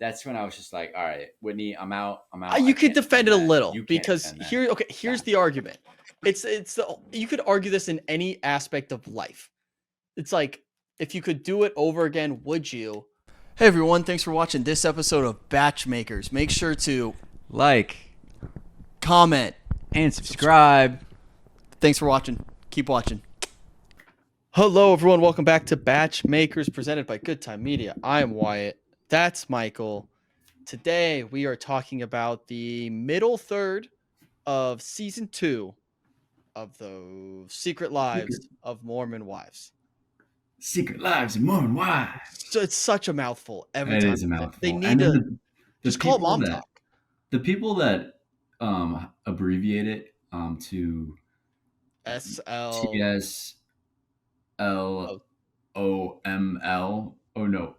that's when I was just like, all right, Whitney, I'm out. I You could can't defend defend it a that. little You can't because defend that. here's Stop. the argument. You could argue this in any aspect of life. It's like, if you could do it over again, would you? Hey everyone, thanks for watching this episode of BachMakers. Make sure to Like comment and subscribe. Thanks for watching. Keep watching. Hello everyone, welcome back to BachMakers presented by Good Time Media. I am Wyatt. That's Michael. Today we are talking about the middle third of season 2 of the Secret Lives of Mormon Wives. Secret Lives of Mormon Wives. So it's such a mouthful every It time. is a mouthful. They need and to then just call it MomTok. the people that abbreviate it to SL TSLOML. Oh no,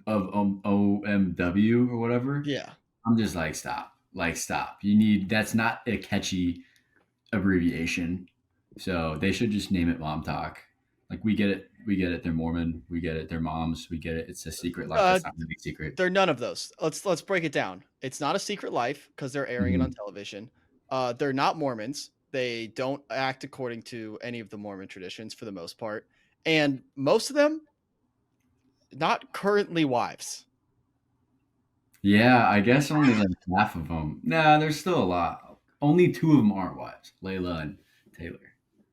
of OMW or whatever. Yeah. I'm just like, stop. You need, that's not a catchy abbreviation. So they should just name it Mom Talk. Like, we get it. They're Mormon. We get it. They're moms. We get it. It's a secret life. That's not a big secret. They're none of those. Let's break it down. It's not a secret life because they're airing it on television. They're not Mormons. They don't act according to any of the Mormon traditions for the most part. And most of them, not currently wives. Yeah, I guess only like half of them. Nah, there's still a lot. Only 2 of them aren't wives, Layla and Taylor.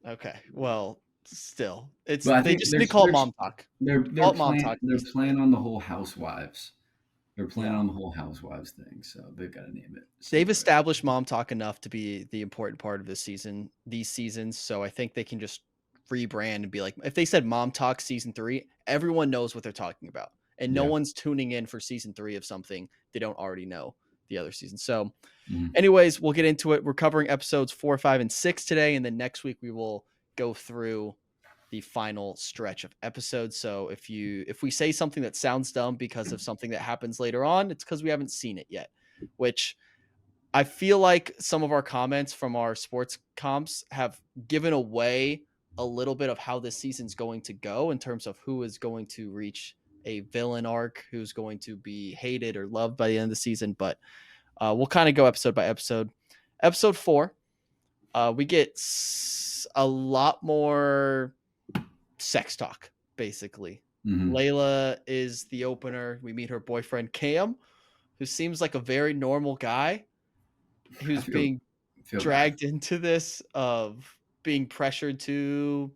Okay, well, still, But I they think just need to call it Mom Talk. they're MomTok. they're playing on the whole housewives. They're playing Yeah. on the whole housewives thing, so they've got to name it. They've established Mom Talk enough to be the important part of this season, these seasons. So I think they can just rebrand and be like, if they said Mom Talk season 3, everyone knows what they're talking about. And no one's tuning in for season 3 of something they don't already know the other season. So anyways, we'll get into it. We're covering episodes 4, 5, and 6 today. And then next week we will go through the final stretch of episodes. So if we say something that sounds dumb because of something that happens later on, it's because we haven't seen it yet, which I feel like some of our comments from our sports comps have given away a little bit of how this season's going to go in terms of who is going to reach a villain arc, who's going to be hated or loved by the end of the season. But we'll kind of go episode by episode. Episode 4, we get a lot more sex talk, basically. Layla is the opener. We meet her boyfriend, Cam, who seems like a very normal guy who's being dragged into this of being pressured to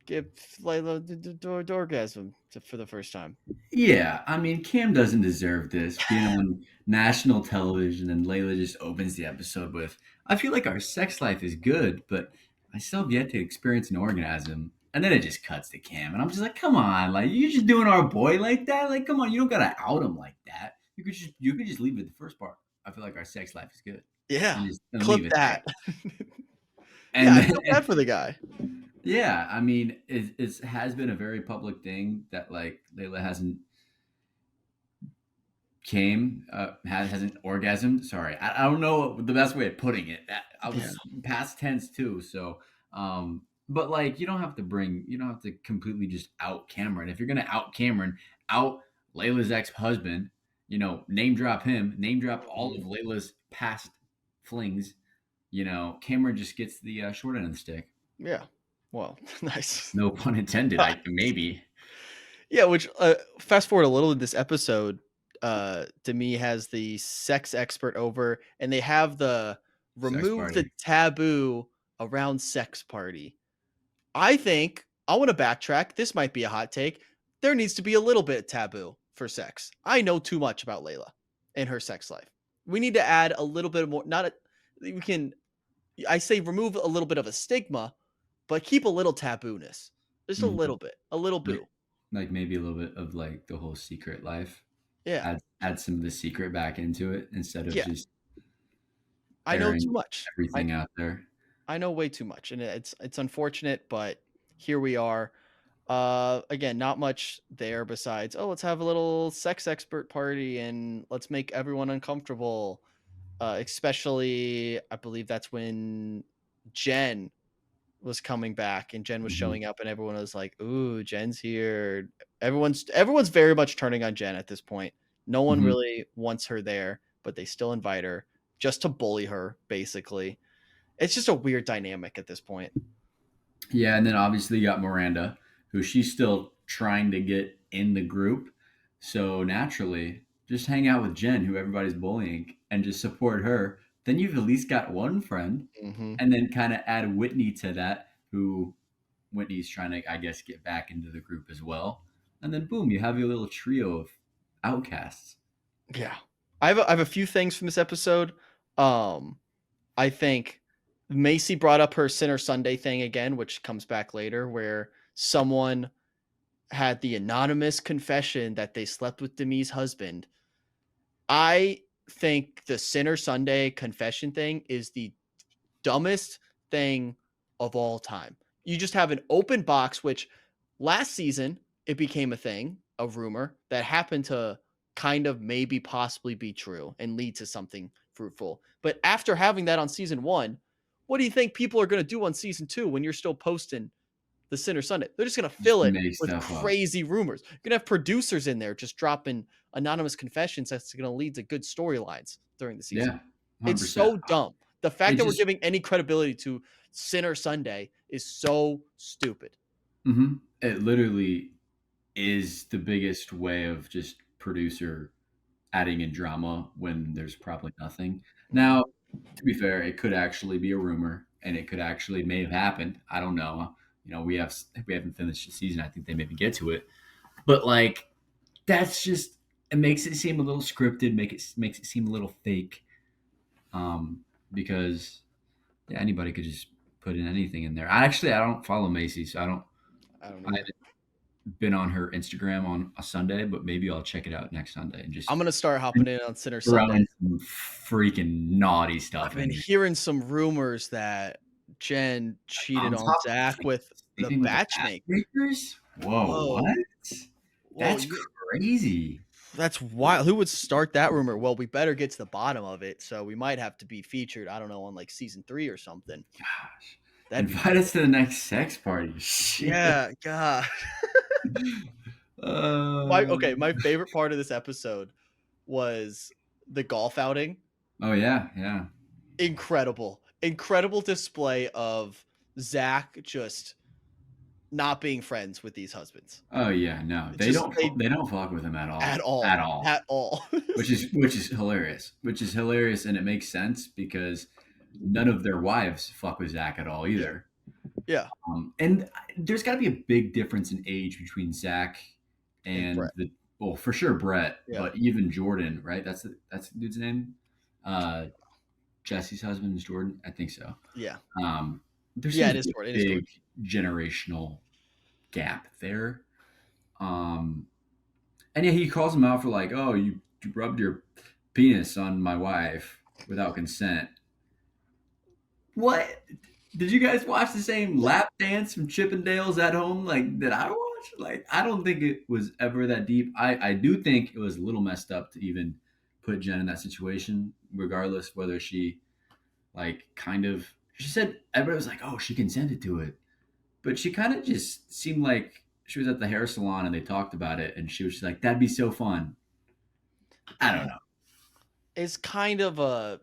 give Layla the orgasm for the first time. Yeah, I mean, Cam doesn't deserve this being on national television, and Layla just opens the episode with, "I feel like our sex life is good, but I still have yet to experience an orgasm." And then it just cuts to Cam, and I'm just like, "Come on, like, you're just doing our boy like that? Like, come on, you don't gotta out him like that. You could just leave it the first part. I feel like our sex life is good. Yeah, And clip leave it that. And yeah, then, I feel bad for the guy. Yeah, I mean, it has been a very public thing that, like, Layla hasn't hasn't orgasmed. Sorry, I don't know the best way of putting it. I was past tense too, so but like, you don't have to completely just out Cameron. If you're gonna out Cameron, out Layla's ex-husband, name drop him, name drop all of Layla's past flings. Cameron just gets the short end of the stick. Yeah. Well, nice. No pun intended. Maybe. Yeah, which fast forward a little in this episode, Demi has the sex expert over, and they have the remove the taboo around sex party. I think I want to backtrack. This might be a hot take. There needs to be a little bit taboo for sex. I know too much about Layla and her sex life. We need to add a little bit more. I say remove a little bit of a stigma, but keep a little taboo-ness. Just a little bit, a little boo. Like maybe a little bit of like the whole secret life. Yeah. Add some of the secret back into it instead of just I know too much. Everything out there. I know way too much, and it's unfortunate, but here we are. Again, not much there besides, let's have a little sex expert party and let's make everyone uncomfortable. Especially, I believe that's when Jen was coming back and Jen was Mhm. showing up and everyone was like, "Ooh, Jen's here." Everyone's very much turning on Jen at this point. No one Mhm. really wants her there, but they still invite her just to bully her, basically. It's just a weird dynamic at this point. Yeah, and then obviously you got Miranda, who she's still trying to get in the group. So naturally, just hang out with Jen, who everybody's bullying, and just support her. Then you've at least got one friend, Mhm. and then kind of add Whitney to that, who Whitney's trying to, I guess, get back into the group as well. And then boom, you have your little trio of outcasts. Yeah. I have a few things from this episode. Um, I think Macy brought up her Sinner Sunday thing again, which comes back later, where someone had the anonymous confession that they slept with Demi's husband. I think the Sinner Sunday confession thing is the dumbest thing of all time. You just have an open box, which last season it became a thing, a rumor that happened to kind of maybe possibly be true and lead to something fruitful. But after having that on season one, what do you think people are going to do on season two when you're still posting the Sinner Sunday? They're just going to Just fill it make with stuff up. crazy rumors. You're going to have producers in there just dropping anonymous confessions that's going to lead to good storylines during the season. Yeah, It's 100%. so dumb. The It fact that we're just giving any credibility to Sinner Sunday is so stupid. it literally is the biggest way of just producer adding in drama when there's probably nothing. Mhm, Now, to be fair, it could actually be a rumor, and it could actually may have happened. I don't know. We haven't finished the season. I think they maybe get to it, but like that's just it makes it seem a little scripted. Makes it seem a little fake. Um, because yeah, anybody could just put in anything in there. I don't follow Macy, so I don't I either. haven't been on her Instagram on a Sunday, but maybe I'll check it out next Sunday and just I'm gonna start hopping in on Sinner Sunday. throwing some freaking naughty I've stuff been in there. hearing some rumors that Jen cheated On on top of Zach with the sleeping with the BachMakers. BachMakers? Whoa, Whoa, what? whoa, That's you crazy. that's wild. Who would start that rumor? Well, we better get to the bottom of it, so we might have to be featured, I don't know, on, like, season 3 or something. Gosh. That'd be Invite us to the next sex party. Shit. yeah, god. Uh, My favorite part of this episode was the golf outing. oh yeah, yeah. Incredible. Incredible display of Zach just not being friends with these husbands. Oh yeah, no. Just they They don't fuck with him at at all. all. At all. At all. Which is hilarious. Which is hilarious, and it makes sense because none of their wives fuck with Zach at all Yeah. either. Yeah. And there's got to be a big difference in age between Zach And and Brett. well, for sure Brett, Yeah. but even Jordan, right? That's the dude's name. Uh, Jesse's husband is Jordan, I think so. Yeah. Um, there Yeah, seems it to is be Jordan. a It is big Jordan. generational gap there. Um, and yeah, he calls him out for like, oh, you rubbed your penis on my wife without consent. What? Did you guys watch the same lap dance from Chippendales at home like that I watched? Like, I don't think it was ever that deep. I do think it was a little messed up to even put Jen in that situation, regardless whether she like kind of she said everybody was like, oh, she consented to it. But she kind of just seemed like she was at the hair salon and they talked about it and she was just like, that'd be so fun. I don't Yeah. know. It's kind of a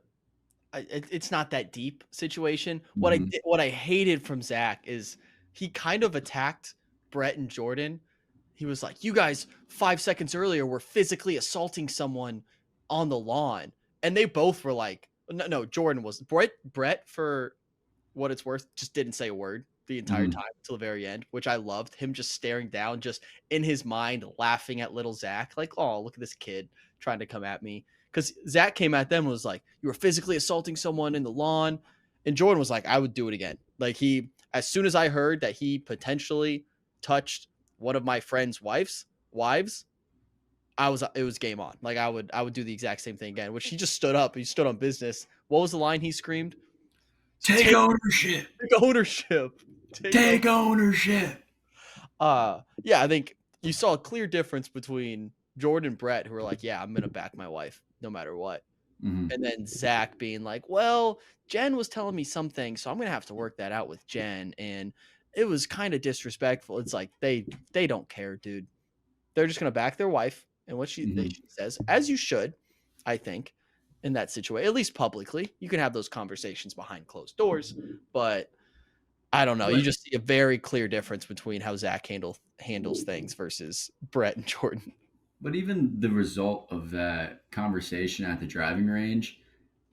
it's not that deep situation. Mhm. What I hated from Zach is he kind of attacked Brett and Jordan. He was like, "You guys 5 seconds earlier were physically assaulting someone on the lawn," and they both were like, "No, no." Jordan was Brett for what it's worth just didn't say a word the entire Mhm. time until the very end, which I loved. Him just staring down, just in his mind, laughing at little Zach, like, "Oh, look at this kid trying to come at me." Because Zach came at them and was like, "You were physically assaulting someone in the lawn," and Jordan was like, "I would do it again." Like as soon as I heard that he potentially touched one of my friend's wives, it was game on. Like I would do the exact same thing again. Which he just stood up. He stood on business. What was the line he screamed? Take Take ownership. ownership. Take Take ownership. yeah, I think you saw a clear difference between Jordan and Brett, who were like, "Yeah, I'm gonna back my wife no matter what." Mhm. And then Zach being like, "Well, Jen was telling me something, so I'm gonna have to work that out with Jen, and it was kind of disrespectful." It's like they don't care, dude. They're just gonna back their wife and what Mhm. she says, as you should, I think, in that situation, at least publicly. You can have those conversations behind closed doors, but I don't know. You But just see a very clear difference between how Zach handles things versus Brett and Jordan. but even the result of that conversation at the driving range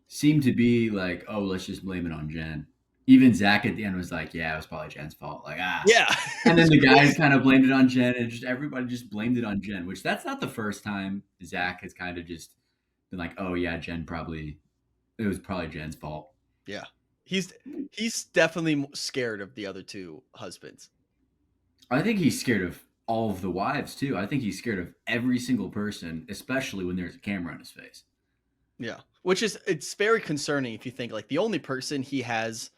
seemed to be like, oh, let's just blame it on Jen. Even Zach at the end was like, yeah, it was probably Jen's fault. Like, ah. Yeah, And then it's the guys crazy. kind of blamed it on Jen, and just everybody just blamed it on Jen, which that's not the first time Zach has kind of just been like, oh yeah, it was probably Jen's fault. Yeah, he's he's definitely scared of the other two husbands. I think he's scared of all of the wives too. I think he's scared of every single person, especially when there's a camera on his face. Yeah, which is it's very concerning if you think like the only person he has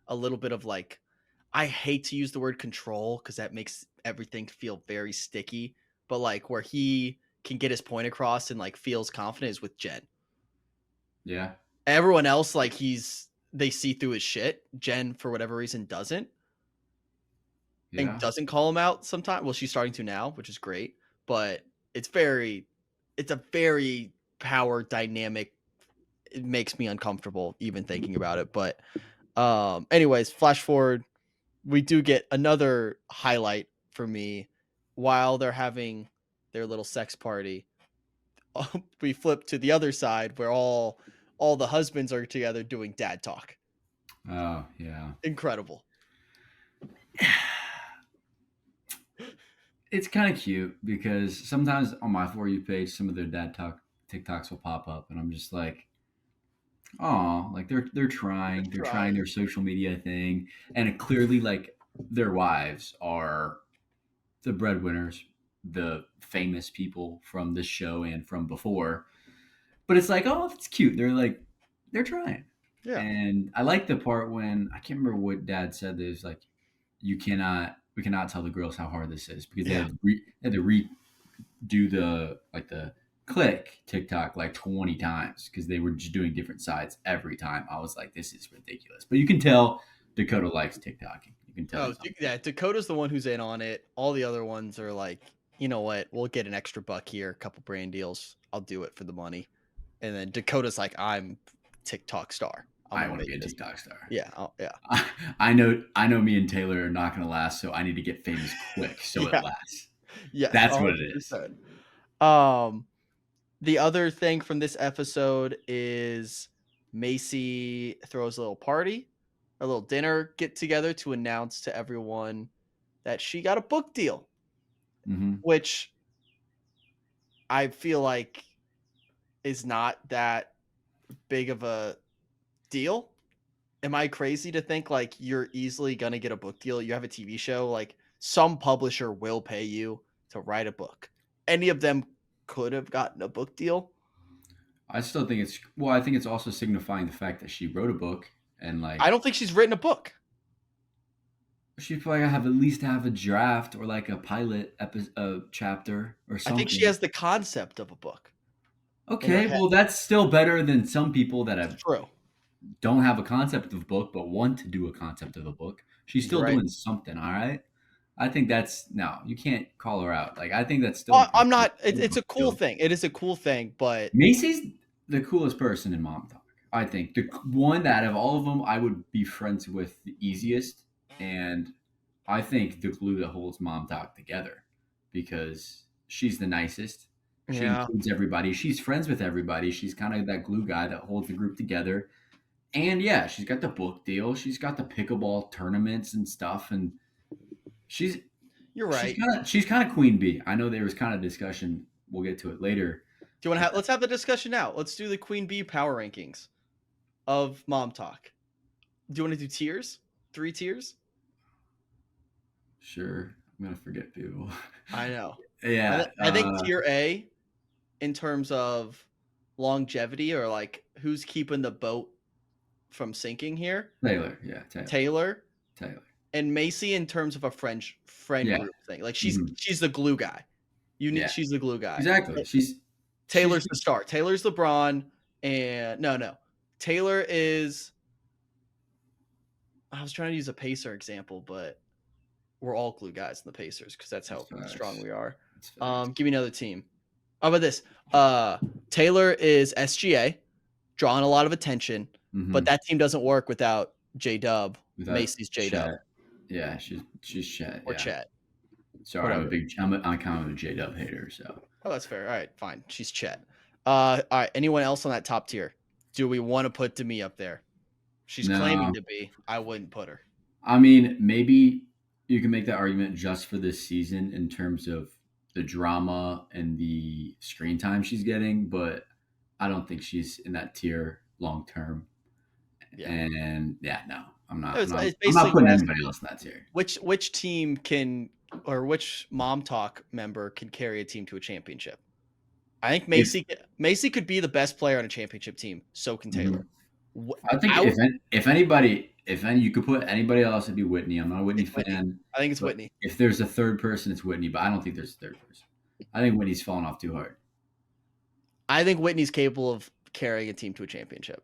a little bit of like I hate to use the word control because that makes everything feel very sticky, but like where he can get his point across and like feels confident is with Jen. Yeah, Everyone else, like they see through his shit. Jen, for whatever reason, doesn't and yeah, doesn't call him out sometimes. Well, she's starting to now, which is great, but it's very, it's a very power dynamic. It makes me uncomfortable even thinking about it. But, anyways, flash forward, we do get another highlight for me while they're having their little sex party. We flip to the other side where all the husbands are together doing dad talk. oh yeah. Incredible. It's kind of cute because sometimes on my For You page, some of their dad talk TikToks will pop up, and I'm just like, oh, like they're trying Trying. their social media thing, and it clearly like their wives are the breadwinners, the famous people from this show and from before. But it's like, oh, that's cute. They're trying, Yeah. and I like the part when I can't remember what Dad said. There's like, we cannot tell the girls how hard this is because Yeah. they had to redo the click TikTok like 20 times because they were just doing different sides every time. I was like, this is ridiculous. But you can tell Dakota likes TikToking. You can tell Oh, he's on. yeah. Dakota's the one who's in on it. All the other ones are like, you know what? We'll get an extra buck here, a couple brand deals. I'll do it for the money. And then Dakota's like, I'm TikTok star. I'm I gonna want to make be a this. TikTok star. Yeah. Yeah. I know me and Taylor are not going to last, so I need to get famous quick so it Yeah. lasts. Yes. That's what it is. 100%. Um, the other thing from this episode is Macy throws a little party, a little dinner get together to announce to everyone that she got a book deal, Hmm. which I feel like is not that big of a deal. Am I crazy to think like you're easily gonna get a book deal? You have a TV show, like some publisher will pay you to write a book. Any of them could have gotten a book deal. I still think it's well. I think it's also signifying the fact that she wrote a book and I like don't think she's written a book. she probably have at least have a draft or like a pilot chapter or I think she something. has the concept of a book in her Okay, head. well that's still better than some people that have, True. don't have a concept of a book but want to do a concept of a book. She's You're still right. doing something. All right. I think that's no. You can't call her out. Like I think that's still I'm not. still a It's book a cool deal. thing. It is a cool thing, but Macy's the coolest person in Mom Talk. I think the one that of all of them I would be friends with the easiest, and I think the glue that holds Mom Talk together because she's the nicest. She yeah, includes everybody. She's friends with everybody. She's kind of that glue guy that holds the group together. And yeah, she's got the book deal. She's got the pickleball tournaments and stuff. And she's you're right. she's kind of queen bee. I know there was kind of discussion. We'll get to it later. Do you want to have? Let's have the discussion now. Let's do the Queen Bee power rankings of Mom Talk. Do you want to do tiers? 3 tiers? Sure, I'm gonna forget people. I know. Yeah, I think tier A in terms of longevity or like who's keeping the boat from sinking here. Taylor. Yeah, Taylor. Taylor Taylor. and Macy in terms of a friend Yeah. group thing. Like Mhm. she's the glue guy. You need Yeah. she's the glue guy. Exactly. She's Taylor's the star. Taylor's LeBron And no. Taylor is I was trying to use a Pacer example, but we're all glue guys in the Pacers because that's That's how strong facts. we are. That's facts. Give me another team. How about this? Taylor is SGA, drawing a lot of attention, but Mm-hmm. that team doesn't work without J Dub, Without Macy's J Dub, Chet. Yeah, she's Chet. or Yeah. Chet, Sorry, whatever. I'm kind of a J Dub hater. So Oh, that's fair. All right, fine. She's Chet. All right. Anyone else on that top tier? Do we want to put Demi up there? She's claiming no, to be. I wouldn't put her. I mean maybe you can make that argument just for this season in terms of the drama and the screen time she's getting, but I don't think she's in that tier long term. Yeah. And yeah, no, I'm not. It's I'm not basically putting you're anybody asking else in that tier. which team can or which Mom Talk member can carry a team to a championship. I think If Macy could be the best player on a championship team. So can Taylor. mhm. I think I would, if anybody, if any, you could put anybody else, it'd be Whitney. I'm not a Whitney it's Whitney. fan, I think it's but Whitney. if there's a third person, it's Whitney. But I don't think there's a third person. I think Whitney's falling off too hard. I think Whitney's capable of carrying a team to a championship.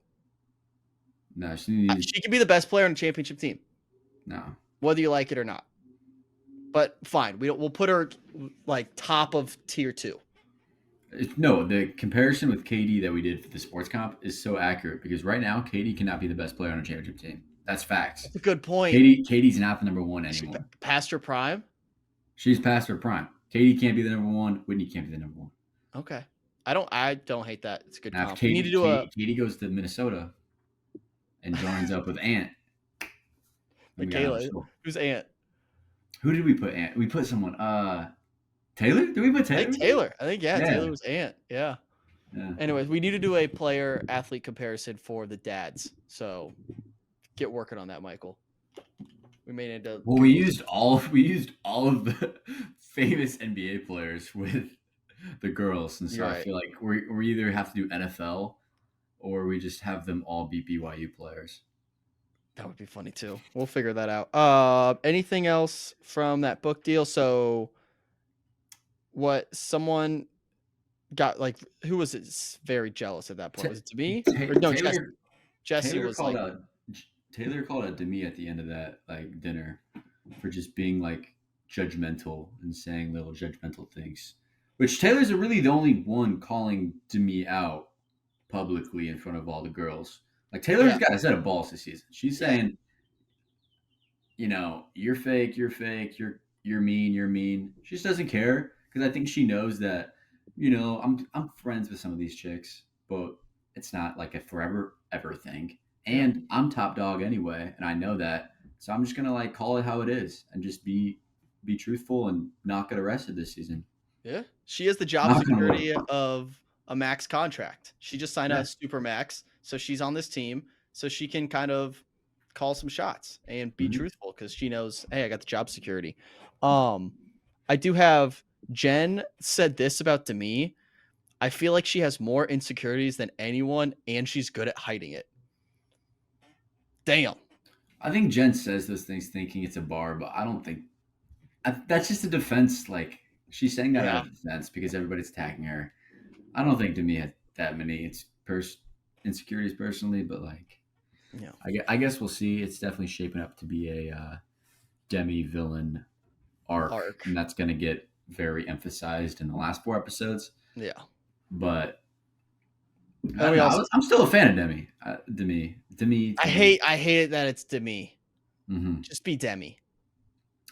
No, she needs She could be the best player on a championship team, no. whether you like it or not. But fine, we'll put her like top of tier 2. No, the comparison with KD that we did for the sports comp is so accurate because right now KD cannot be the best player on a championship team. That's facts. That's a good point. KD's not the number one Is she anymore. past her prime? She's past her prime. KD can't be the number one. Whitney can't be the number one. Okay. I don't hate that. It's a good Now, if comp. We need to do KD goes to Minnesota and joins up with Ant, then we got another Michaela. show. Who's Ant? Who did we put? Ant? We put someone. Taylor? Did we put I Taylor? think Taylor. I think Yeah. Taylor was Ant. Yeah. Yeah. Anyways, we need to do a player athlete comparison for the dads. So get working on that, Michael. We may need to. Well, we used all of the famous NBA players with the girls, and so You're I right. feel like we either have to do NFL or we just have them all be BYU players. That would be funny too. We'll figure that out. Anything else from that book deal? So, what someone got like? Who was it? Very jealous at that point. Was it to me or no? Jesse. Taylor Jesse Taylor was called like, out Taylor called out Demi at the end of that like dinner for just being like judgmental and saying little judgmental things. Which Taylor's really the only one calling Demi out publicly in front of all the girls. Like Taylor's yeah, got a set of balls this season. She's yeah, saying, you're fake, you're mean, you're mean. She just doesn't care because I think she knows that, I'm friends with some of these chicks, but it's not like a forever ever thing. yeah, And I'm top dog anyway, and I know that. So I'm just gonna like call it how it is and just be truthful and not get arrested this season. yeah. She has the job Knock on wood. security of a max contract. She just signed Yeah. a super max, so she's on this team, so she can kind of call some shots and be Mhm. truthful because she knows, hey, I got the job security. Um, I do have Jen said this about Demi. I feel like she has more insecurities than anyone, and she's good at hiding it. Damn. I think Jen says those things thinking it's a bar, but I don't think that's just a defense. Like she's saying that out Yeah. of defense because everybody's attacking her. I don't think Demi had that many insecurities personally, but like Yeah. I guess we'll see. It's definitely shaping up to be a Demi villain arc, Arc. and that's going to get very emphasized in the last 4 episodes. Yeah. But I And don't we know. also I'm still a fan of Demi. Demi. I hate it that it's Demi. Hmm. Just be Demi.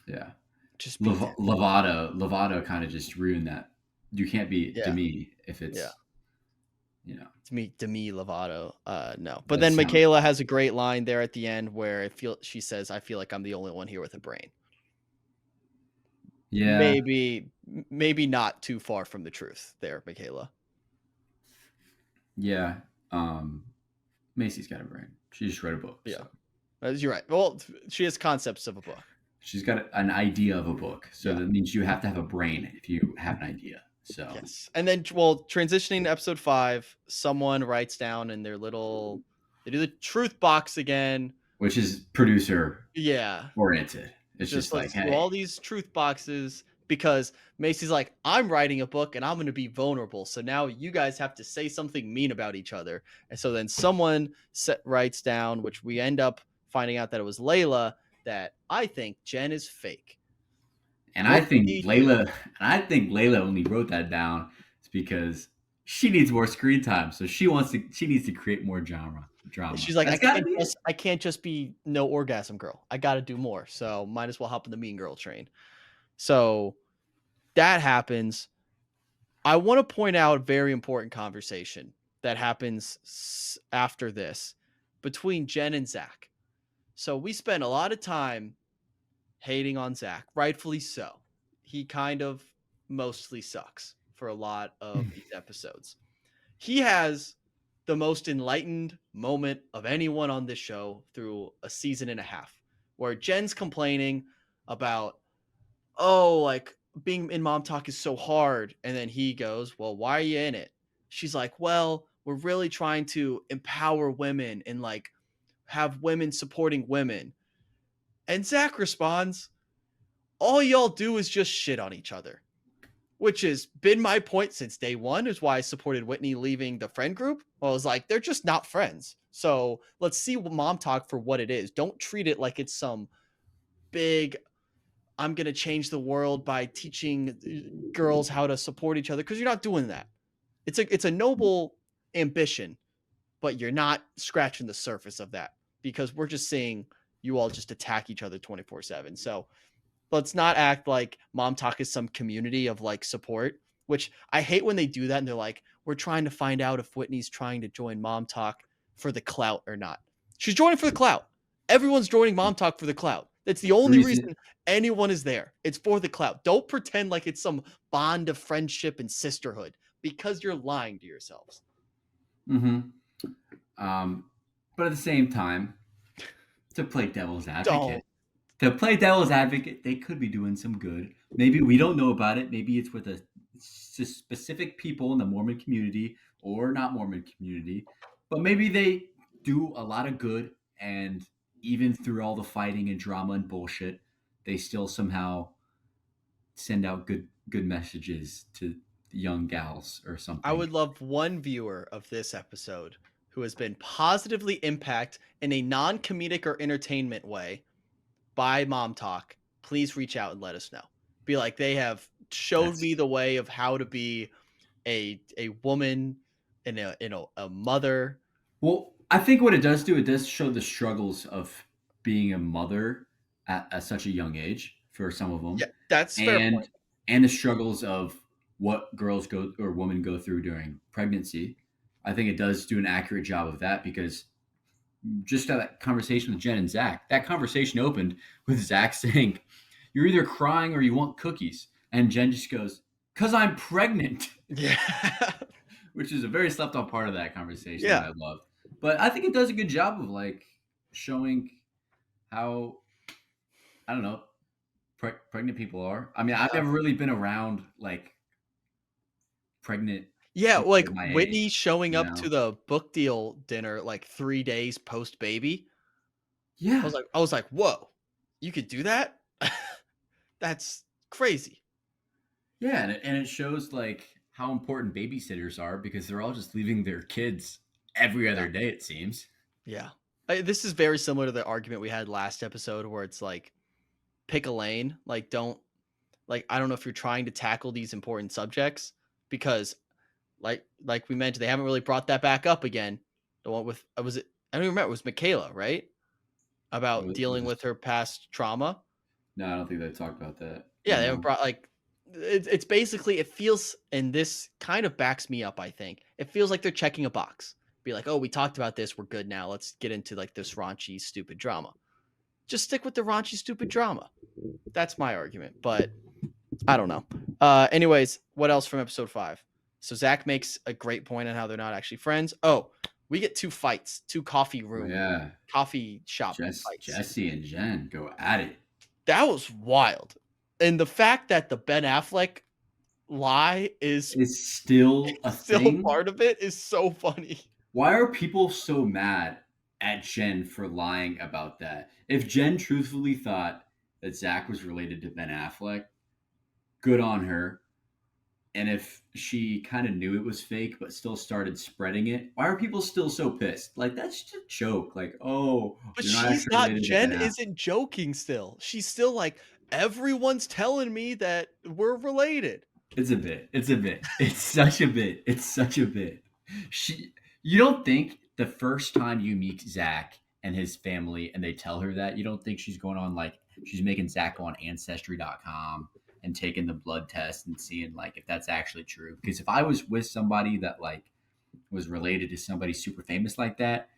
Yeah. Just be Demi. Lovato kind of just ruined that. You can't be Yeah. Demi if it's Yeah. Demi Lovato. No. But that then sounds Michaela has a great line there at the end where she says, I feel like I'm the only one here with a brain. yeah. Maybe not too far from the truth there, Michaela. Yeah. Macy's got a brain. She just read a book. Yeah. So. You're right. Well, she has concepts of a book. She's got an idea of a book. So Yeah. that means you have to have a brain if you have an idea. So Yes. And then, well, transitioning to episode 5, someone writes down in their they do the truth box again. which is producer Yeah. oriented. It's just like, let's do hey, all these truth boxes. because Macy's like, I'm writing a book and I'm going to be vulnerable. So now you guys have to say something mean about each other. And so then someone writes down, which we end up finding out that it was Layla, that I think Jen is fake. And I think Whoopsie do. Layla only wrote that down because she needs more screen time. So she needs to create more drama. She's like, That's gotta be it. I can't just be no orgasm girl. I got to do more. So might as well hop in the mean girl train. So that happens. I want to point out a very important conversation that happens after this between Jen and Zach. So we spent a lot of time hating on Zach, rightfully so. He kind of mostly sucks for a lot of these episodes. He has the most enlightened moment of anyone on this show through a season and a half, where Jen's complaining about, oh, like being in Mom Talk is so hard. And then he goes, well, why are you in it? She's like, well, we're really trying to empower women and like have women supporting women. And Zach responds, all y'all do is just shit on each other, which has been my point since day one, is why I supported Whitney leaving the friend group. I was like, they're just not friends. So let's see Mom Talk for what it is. Don't treat it like it's some big, I'm going to change the world by teaching girls how to support each other, because you're not doing that. It's a noble ambition, but you're not scratching the surface of that, because we're just seeing you all just attack each other 24/7. So let's not act like Mom Talk is some community of like support, which I hate when they do that and they're like, we're trying to find out if Whitney's trying to join Mom Talk for the clout or not. She's joining for the clout. Everyone's joining Mom Talk for the clout. That's the The only reason reason anyone is there. It's for the clout. Don't pretend like it's some bond of friendship and sisterhood, because you're lying to yourselves. mm-hmm. um but at the same time, to play devil's advocate, Don't. they could be doing some good. Maybe we don't know about it. Maybe it's with a specific people in the Mormon community or not Mormon community, but maybe they do a lot of good. And even through all the fighting and drama and bullshit, they still somehow send out good messages to young gals or I something. would love one viewer of this episode who has been positively impacted in a non-comedic or entertainment way by Mom Talk. Please reach out and let us know. Be like, they have showed That's me the way of how to be a woman and a mother. Well, I think what it does do, it does show the struggles of being a mother at such a young age for some of Yeah, them, that's fair point. and the struggles of what girls go or women go through during pregnancy. I think it does do an accurate job of that, because just that conversation with Jen and Zach, that conversation opened with Zach saying, "You're either crying or you want cookies," and Jen just goes, "Cause I'm pregnant." Yeah. Which is a very slept on part of that conversation that Yeah. I love. But I think it does a good job of like showing how, I don't know, pregnant people are. I mean, I've Yeah. never really been around like pregnant Yeah, people like of my age, Whitney showing you up to know? the book deal dinner like 3 days post baby. Yeah. I was like, "Whoa. You could do that?" That's crazy. Yeah, and it shows like how important babysitters are, because they're all just leaving their kids every Yeah. other day, it seems. Yeah. This is very similar to the argument we had last episode, where it's like, pick a lane. Like, don't, like, I don't know if you're trying to tackle these important subjects, because like we mentioned, they haven't really brought that back up again. The one with, was it, I don't even remember, it was Michaela, right? About dealing with her past trauma. No, I don't think they talked about that. Yeah, they haven't No. brought like, it's basically, it feels, and this kind of backs me up, I think. It feels like they're checking a box. Be like, "Oh, we talked about this, we're good now. Let's get into like this raunchy, stupid drama." Just stick with the raunchy, stupid drama. That's my argument, but I don't know. Anyways, what else from episode 5? So Zach makes a great point on how they're not actually friends. Oh, we get two fights, two Oh yeah. coffee shop fights. Jesse and Jen go at it. That was wild. And the fact that the Ben Affleck lie is Is still a still thing. part of it is so funny. Why are people so mad at Jen for lying about that? If Jen truthfully thought that Zach was related to Ben Affleck, good on her. And if she kind of knew it was fake but still started spreading it, why are people still so pissed? Like that's just a joke. Like, oh, But you're not she's actually not related to Jen Ben. isn't joking still. She's still like, "Everyone's telling me that we're related." It's a bit. It's a bit. It's such a bit. It's such a bit. She. You don't think the first time you meet Zach and his family and they tell her that, you don't think she's going on like she's making Zach go on Ancestry.com and taking the blood test and seeing like if that's actually true. Because if I was with somebody that like was related to somebody super famous like that,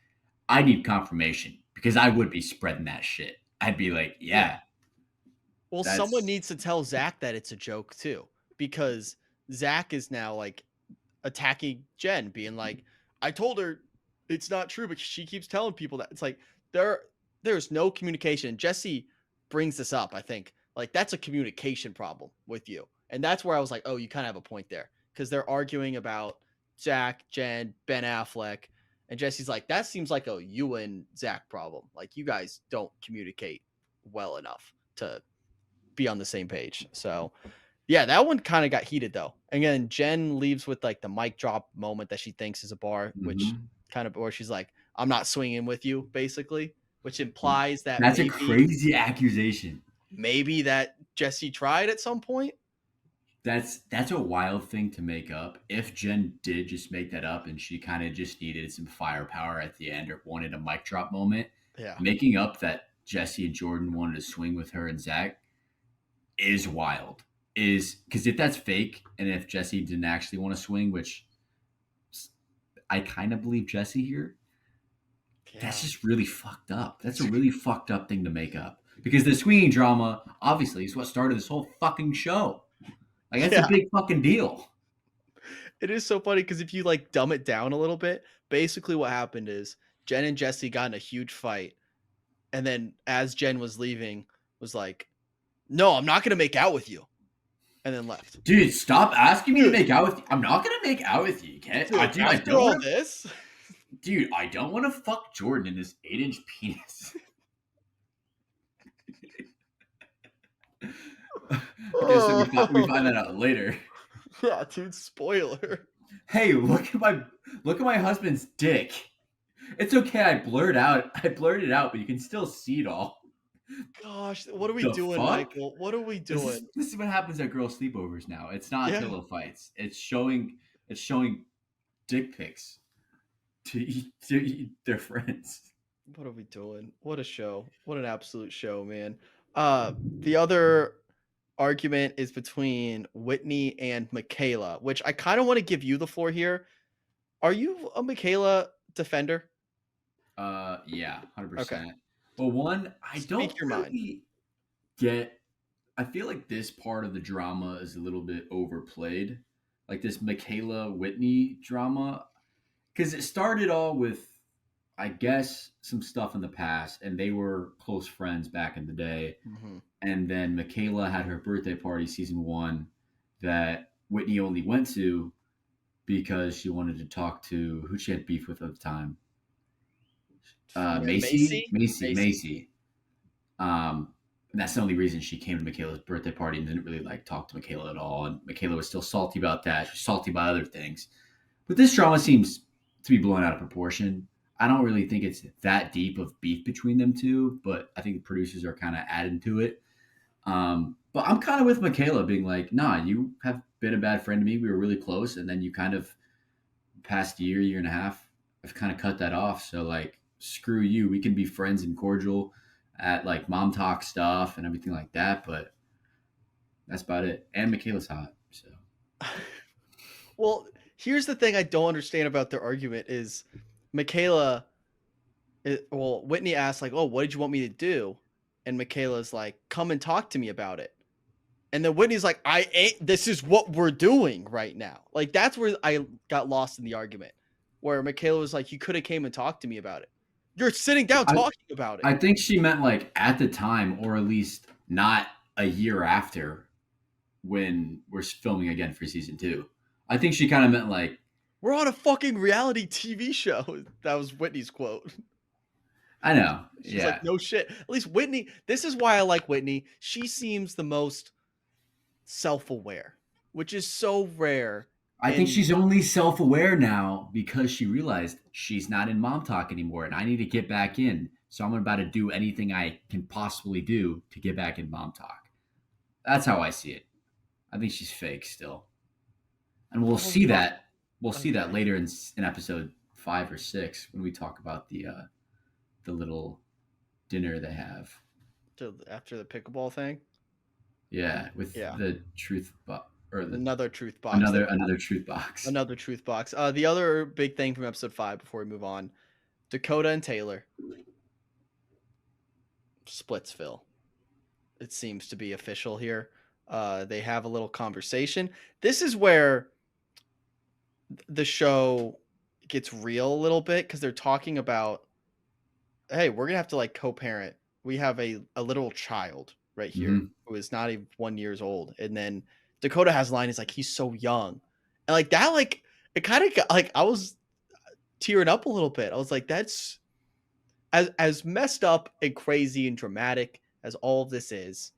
I need confirmation because I would be spreading that shit. I'd be like, Yeah. yeah, Well, someone that's needs to tell Zach that it's a joke too, because Zach is now like attacking Jen, being like, "I told her it's not true, but she keeps telling people that." It's like there, there's no communication. Jesse brings this up. I think like that's a communication problem with you, and that's where I was like, "Oh, you kind of have a point there," because they're arguing about Zach, Jen, Ben Affleck, and Jesse's like, "That seems like a you and Zach problem. Like you guys don't communicate well enough to be on the same page." So yeah, that one kind of got heated though. And then Jen leaves with like the mic drop moment that she thinks is a bar, which mhm. kind of, or she's like, "I'm not swinging with you," basically, which implies that That's a maybe, crazy accusation. maybe that Jesse tried at some point. That's a wild thing to make up. If Jen did just make that up and she kind of just needed some firepower at the end or wanted a mic drop moment, Yeah. making up that Jesse and Jordan wanted to swing with her and Zach is wild. Is because if that's fake and if Jesse didn't actually want to swing, which I kind of believe Jesse here, that's Yeah. just really fucked up. That's a really fucked up thing to make up because the swinging drama obviously is what started this whole fucking show. Like that's a Yeah. big fucking deal. It is so funny because if you like dumb it down a little bit, basically what happened is Jen and Jesse got in a huge fight. And then as Jen was leaving, was like, "No, I'm not going to make out with you." And then left. Dude, stop asking me to Dude, make out with you. I'm not gonna make out with you, okay? dude, Dude, I after don't all want to. this, Dude, I don't want to fuck Jordan in his 8-inch penis. I guess that we find that out later. yeah, dude, spoiler. Hey, look at my husband's dick. It's okay. I blurted it out, but you can still see it all. Gosh, what are we The doing, fuck? Michael? What are we This is doing? this is what happens at girl sleepovers now. It's not Yeah, pillow fights. It's showing dick pics to their friends. what are we doing? What a show. What an absolute show, man. The other argument is between Whitney and Michaela, which I kind of want to give you the floor here. Are you a Michaela defender? Yeah, Okay. 100%. Well, one, I Speak don't your mind. really get. I feel like this part of the drama is a little bit overplayed, like this Michaela Whitney drama, because it started all with, I guess, some stuff in the past, and they were close friends back in the day. Mhm. And then Michaela had her birthday party season one that Whitney only went to because she wanted to talk to who she had beef with at the time. Yeah, Macy, Macy? Macy, Macy. Macy. And that's the only reason she came to Michaela's birthday party and didn't really like talk to Michaela at all. And Michaela was still salty about that. She's salty about other things. But this drama seems to be blown out of proportion. I don't really think it's that deep of beef between them two, but I think the producers are kind of adding to it. But I'm kind of with Michaela being like, nah, you have been a bad friend to me. We were really close. And then you kind of, past year and a half, I've kind of cut that off. So, like, screw you. We can be friends and cordial at like mom talk stuff and everything like that. But that's about it. And Michaela's hot. So, Well, here's the thing I don't understand about their argument is Michaela well, Whitney asked like, "Oh, what did you want me to do?" And Michaela's like, "Come and talk to me about it." And then Whitney's like, "I ain't. This is what we're doing right now." Like that's where I got lost in the argument, where Michaela was like, "You could have came and talked to me about it. You're sitting down I, talking about it. I think she meant like at the time, or at least not a year after when we're filming again for season two. I think she kind of meant like, We're on a fucking reality TV show." That was Whitney's quote. I know. She's like, Yeah. "No shit." At least Whitney. This is why I like Whitney. She seems the most self-aware, which is so rare. I think And she's only self aware now because she realized she's not in mom talk anymore and I need to get back in. So I'm about to do anything I can possibly do to get back in mom talk. That's how I see it. I think she's fake still. And we'll well, see that. We'll see that okay, later in episode 5 or 6 when we talk about the little dinner they have. after the pickleball thing, Yeah, with yeah, the truth or the another truth box they another truth box. another truth box. The other big thing from episode 5 before we move on, Dakota and Taylor, Splitsville. It seems to be official here. They have a little conversation. This is where the show gets real a little bit because they're talking about, hey, we're gonna have to like co-parent. We have a little child right here Hmm. who is not even 1 years old, and then Dakota has a line is like he's so young, and like that, like it kind of like I was tearing up a little bit. I was like, that's as messed up and crazy and dramatic as all of this is.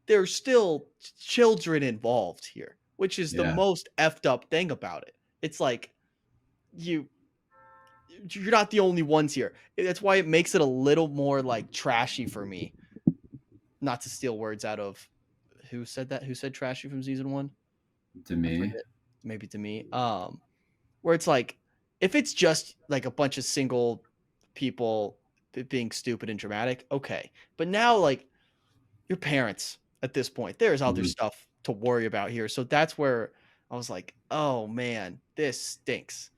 There's still children involved here, which is the Yeah, most effed up thing about it. It's like you you're not the only ones here. That's why it makes it a little more like trashy for me. Not to steal words out of who said that? Who said trashy from season 1? to I me. forget. Maybe to me. Where it's like if it's just like a bunch of single people being stupid and dramatic, okay. But now like your parents at this point. There's other Mhm. stuff to worry about here. So that's where I was like, oh man, this stinks.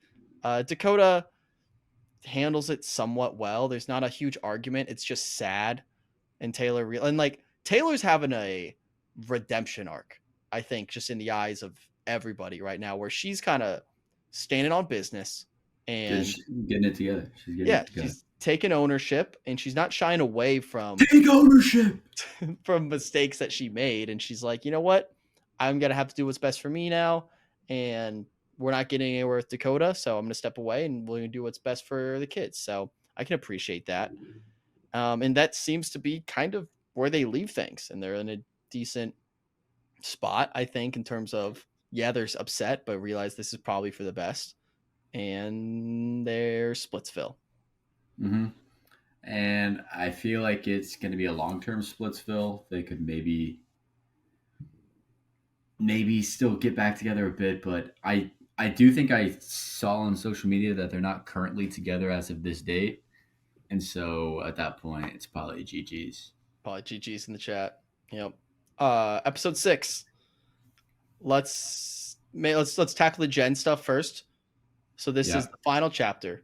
Dakota handles it somewhat well. There's not a huge argument. It's just sad. And and like Taylor's having a redemption arc, I think, just in the eyes of everybody right now, where she's kind of standing on business and She's getting it together. She's getting yeah, it together. she's taking ownership and she's not shying away Take ownership. from mistakes that she made. And she's like, you know what? I'm gonna have to do what's best for me now. And we're not getting anywhere with Dakota, so I'm gonna step away and we're gonna do what's best for the kids. So I can appreciate that. And that seems to be kind of where they leave things. And they're in a decent spot, I think, in terms of yeah, they're upset, but realize this is probably for the best. And they're Splitsville. Hmm. And I feel like it's going to be a long term Splitsville. They could maybe still get back together a bit, but I do think I saw on social media that they're not currently together as of this date, and so at that point, it's probably GG's. Probably GG's in the chat. Yep. Episode 6. Let's tackle the Jen stuff first. So this is Yeah, the final chapter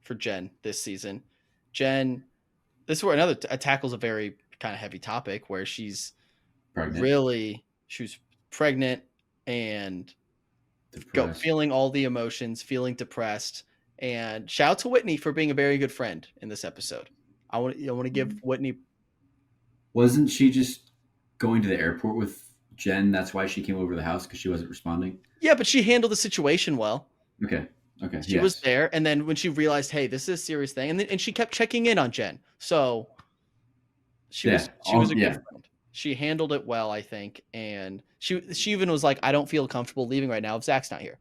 for Jen this season. Jen, this is where another tackles a very kind of heavy topic where pregnant, she was pregnant and depressed. feeling all the emotions, feeling depressed. And shout out to Whitney for being a very good friend in this episode. I want to give Whitney. Wasn't she just going to the airport with Jen? That's why she came over to the house because she wasn't responding. Yeah, but she handled the situation well. Okay. Okay. She was Yes. there, and then when she realized, hey, this is a serious thing, and she kept checking in on Jen, so Yeah. she was a good Yeah. friend. She handled it well, I think, and she even was like, I don't feel comfortable leaving right now if Zach's not here,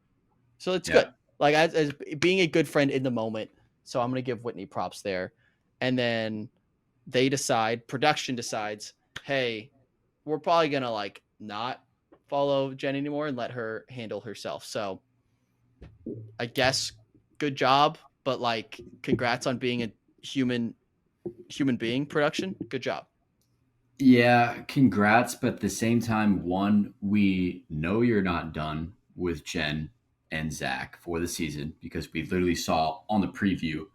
so it's good. Yeah. Like as being a good friend in the moment. So I'm gonna give Whitney props there, and then production decides, hey, we're probably gonna like not follow Jen anymore and let her handle herself. So I guess good job, but like congrats on being a human being production. Good job. Yeah, congrats. But at the same time, one, we know you're not done with Jen and Zach for the season because we literally saw on the preview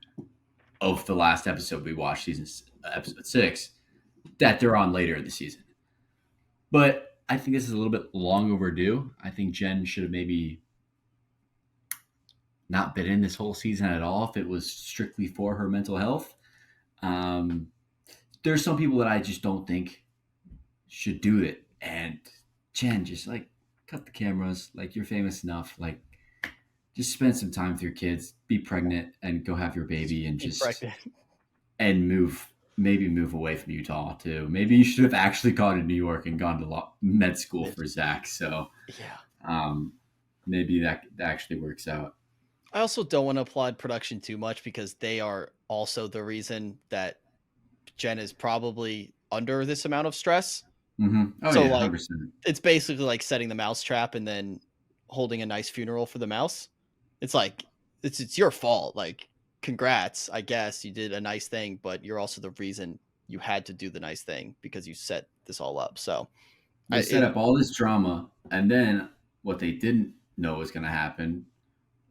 of the last episode we watched, episode 6, that they're on later in the season. But I think this is a little bit long overdue. I think Jen should have maybe not been in this whole season at all if it was strictly for her mental health. Um, there's some people that I just don't think should do it. And Jen, just like cut the cameras. Like you're famous enough. Like just spend some time with your kids, be pregnant, and go have your baby, and Be just pregnant. and move. maybe move away from Utah too. Maybe you should have actually gone to New York and gone to med school Mid- for Zach. So Yeah. um, maybe that actually works out. I also don't want to applaud production too much because they are also the reason that Jen is probably under this amount of stress. Oh So yeah, like 100%. it's basically like setting the mouse trap and then holding a nice funeral for the mouse. It's like it's your fault. Like congrats, I guess you did a nice thing, but you're also the reason you had to do the nice thing because you set this all up. So I They set it up all this drama, and then what they didn't know was going to happen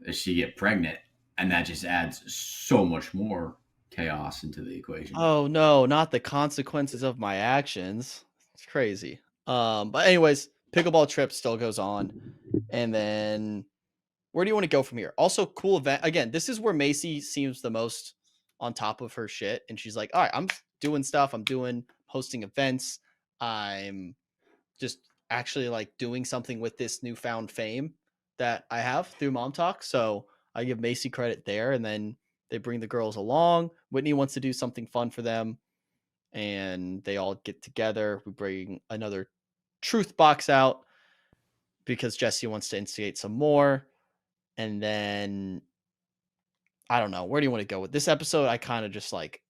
is she get pregnant, and that just adds so much more chaos into the equation. oh no, not the consequences of my actions. It's crazy. But anyways, pickleball trip still goes on. And then where do you want to go from here? Also, cool event. Again, this is where Macy seems the most on top of her shit. And she's like, all right, I'm doing stuff. I'm doing hosting events. I'm just actually like doing something with this newfound fame that I have through Mom Talk. So I give Macy credit there. And then they bring the girls along. Whitney wants to do something fun for them. And they all get together. We bring another truth box out because Jesse wants to instigate some more. And then I don't know. Where do you want to go with this episode? I kind of just like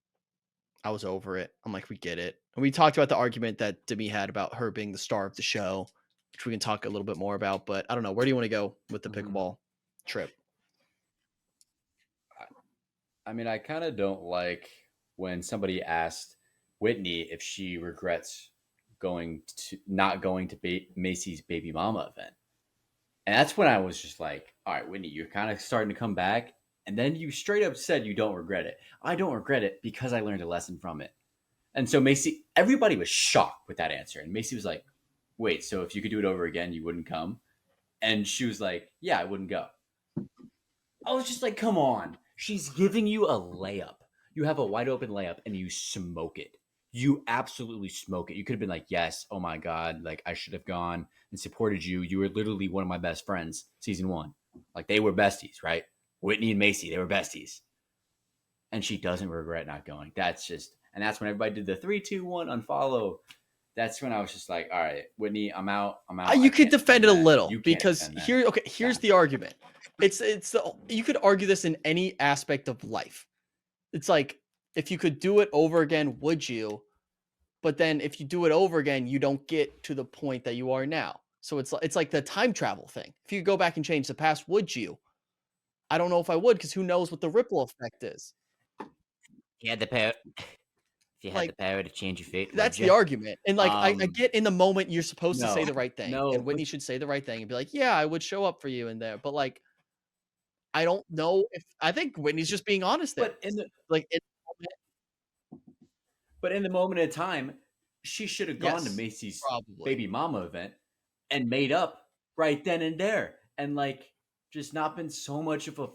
I was over it. I'm like, we get it. And we talked about the argument that Demi had about her being the star of the show, which we can talk a little bit more about. But I don't know. Where do you want to go with the Mhm. pickleball trip? I mean, I kind of don't like when somebody asked Whitney if she regrets going to not going to Macy's baby mama event. And that's when I was just like, all right, Whitney, you're kind of starting to come back. And then you straight up said you don't regret it. I don't regret it because I learned a lesson from it. And so Macy, everybody was shocked with that answer. And Macy was like, wait, so if you could do it over again, you wouldn't come? And she was like, yeah, I wouldn't go. I was just like, come on. She's giving you a layup. You have a wide open layup and you smoke it. You absolutely smoke it. You could have been like, yes, oh my God, like I should have gone and supported you. You were literally one of my best friends, season one. Like they were besties, right? Whitney and Macy, they were besties. And she doesn't regret not going. That's just, and that's when everybody did the 3, 2, 1 unfollow. That's when I was just like, all right, Whitney, I'm out. I'm out. I You could can't defend defend it a that. little You can't because defend that. here, okay, here's the argument. You could argue this in any aspect of life. It's like if you could do it over again, would you? But then if you do it over again, you don't get to the point that you are now. So it's like the time travel thing. If you could go back and change the past, would you? I don't know if I would because who knows what the ripple effect is. You had the power. If you had the Like power to change your fate, would that's you? the argument. And like I Um, get in the moment you're supposed to say no, the right thing, no, and but Whitney should say the right thing and be like, yeah, I would show up for you in there. But like I don't know if I think Whitney's just being honest there. but in the Like but in the moment of time, she should have gone to yes, Macy's probably. baby mama event and made up right then and there, and like just not been so much of a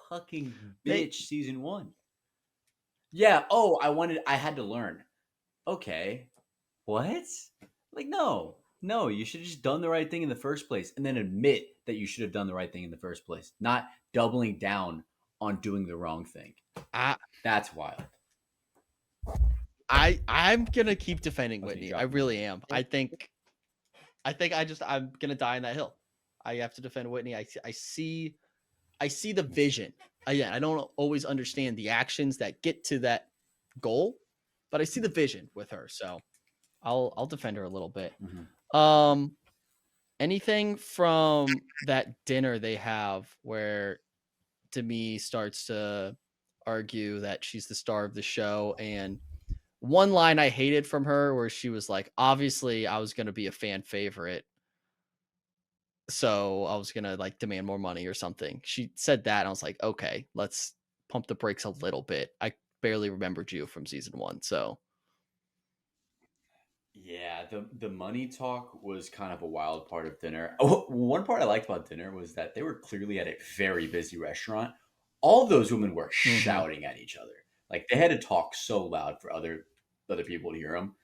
fucking They bitch season one. Yeah. Oh, I had to learn. Okay. What? Like, no, no, you should have just done the right thing in the first place and then admit that you should have done the right thing in the first place, not doubling down on doing the wrong thing. I That's wild. I'm gonna keep defending I was gonna Whitney. I drop really am. I'm gonna die on that hill. I have to defend Whitney. I see the vision. Again, I don't always understand the actions that get to that goal, but I see the vision with her. So I'll defend her a little bit. Mhm. Um, anything from that dinner they have where Demi starts to argue that she's the star of the show, and one line I hated from her where she was like, obviously I was going to be a fan favorite, so I was going to like demand more money or something. She said that and I was like, okay, let's pump the brakes a little bit. I barely remembered you from season 1. So, Yeah, the money talk was kind of a wild part of dinner. Oh, one part I liked about dinner was that they were clearly at a very busy restaurant. All those women were mhm. shouting at each other. Like they had to talk so loud for other people to hear them.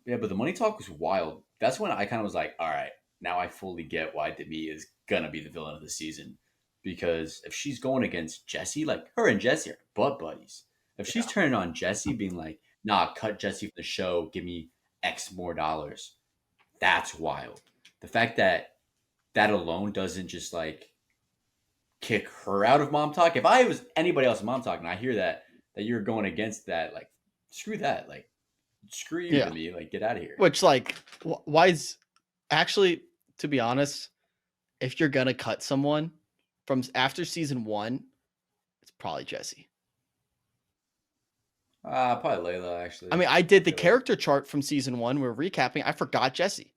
Yeah, but the money talk was wild. That's when I kind of was like, all right, now I fully get why Demi is gonna be the villain of the season. Because if she's going against Jesse, like her and Jesse are butt buddies. If she's Yeah. turning on Jesse, being like, nah, cut Jesse from the show, give me X more dollars. That's wild. The fact that alone doesn't just like kick her out of MomTok. If I was anybody else in MomTok and I hear that you're going against that, like screw that. Like screw you Yeah. to me. Like get out of here. Which like why is actually, to be honest, if you're gonna cut someone from after season 1, it's probably Jesse. Probably Layla, actually. I mean, I did the character chart from season 1. We're recapping. I forgot Jesse.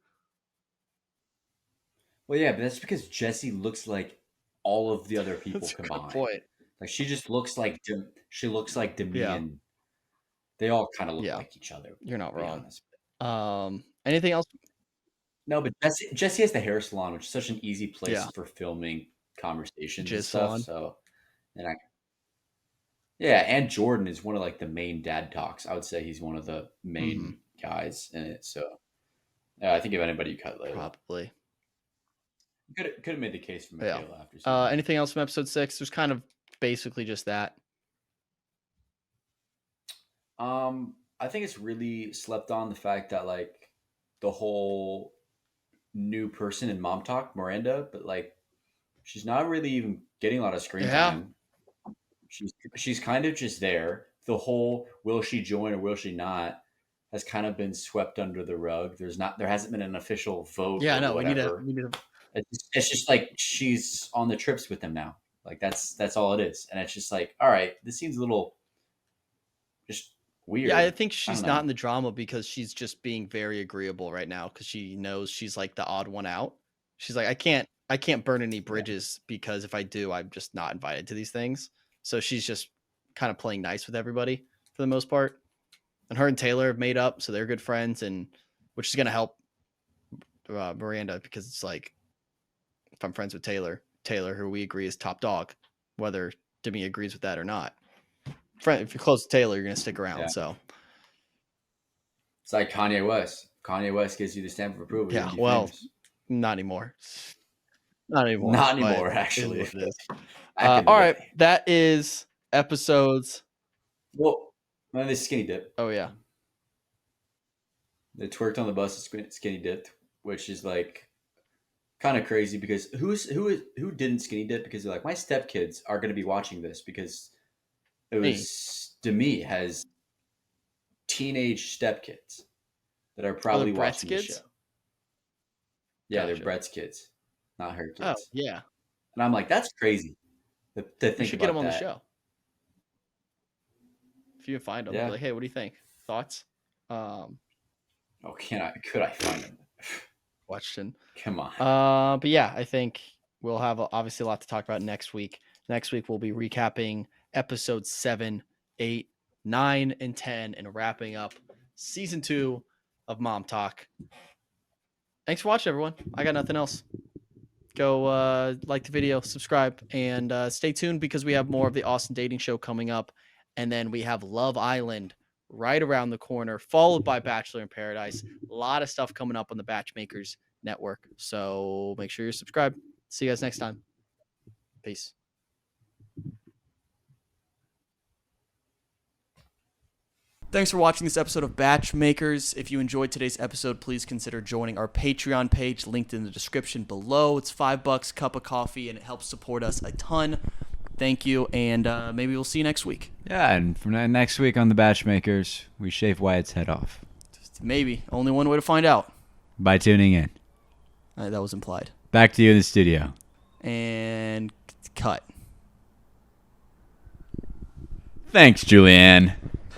Well, yeah, but that's because Jesse looks like all of the other people That's a good combined. point. Like she just looks like Demi, Yeah. and they all kind of look Yeah. like each other. You're not to be wrong. honest. Anything else? No, but Jesse has the hair salon, which is such an easy place Yeah. for filming conversations Jizz and stuff. salon. So, and Jordan is one of like the main dad talks. I would say he's one of the main guys in it. So, I think if anybody you cut Layla, Probably. could have made the case for Michaela after. Anything else from episode 6? There's kind of basically just that. I think it's really slept on the fact that like the whole new person in MomTok, Miranda, but like she's not really even getting a lot of screen time. She's kind of just there. The whole will she join or will she not has kind of been swept under the rug. There hasn't been an official vote. Yeah, no, whatever. we need to. It's just like she's on the trips with them now. Like that's all it is, and it's just like, all right, this seems a little just weird. Yeah, I think she's not in the drama because she's just being very agreeable right now because she knows she's like the odd one out. She's like, I can't burn any bridges because if I do, I'm just not invited to these things. So she's just kind of playing nice with everybody for the most part. And her and Taylor have made up, so they're good friends, and which is going to help Miranda because it's like if I'm friends with Taylor, who we agree is top dog, whether Demi agrees with that or not. If you're close to Taylor, you're going to stick around. So it's like Kanye West. Kanye West gives you the stamp of approval. Yeah, well, not anymore. Not anymore, actually. All right, that is episodes. Well, they skinny dip. Oh yeah, they twerked on the bus, skinny dipped, which is like kind of crazy because who didn't skinny dip because they're like my stepkids are going to be watching this because it was Demi has teenage stepkids that are probably watching the show. Yeah, they're Brett's kids, not her kids. Oh yeah, and I'm like, that's crazy. To think you should about get them on that. the show. If you find them, be like, hey, what do you think? Thoughts? Oh, could I find them? Question. Come on. But yeah, I think we'll have obviously a lot to talk about next week. Next week we'll be recapping episodes 7, 8, 9, and 10, and wrapping up season 2 of MomTok. Thanks for watching, everyone. I got nothing else. Go like the video, subscribe, and stay tuned because we have more of the Austin Dating Show coming up. And then we have Love Island right around the corner, followed by Bachelor in Paradise. A lot of stuff coming up on the BachMakers Network. So make sure you're subscribed. See you guys next time. Peace. Thanks for watching this episode of BachMakers. If you enjoyed today's episode, please consider joining our Patreon page linked in the description below. It's $5, cup of coffee, and it helps support us a ton. Thank you, and maybe we'll see you next week. Yeah, and from next week on the BachMakers, we shave Wyatt's head off. Maybe. Only one way to find out. By tuning in. That was implied. Back to you in the studio. And cut. Thanks, Julianne.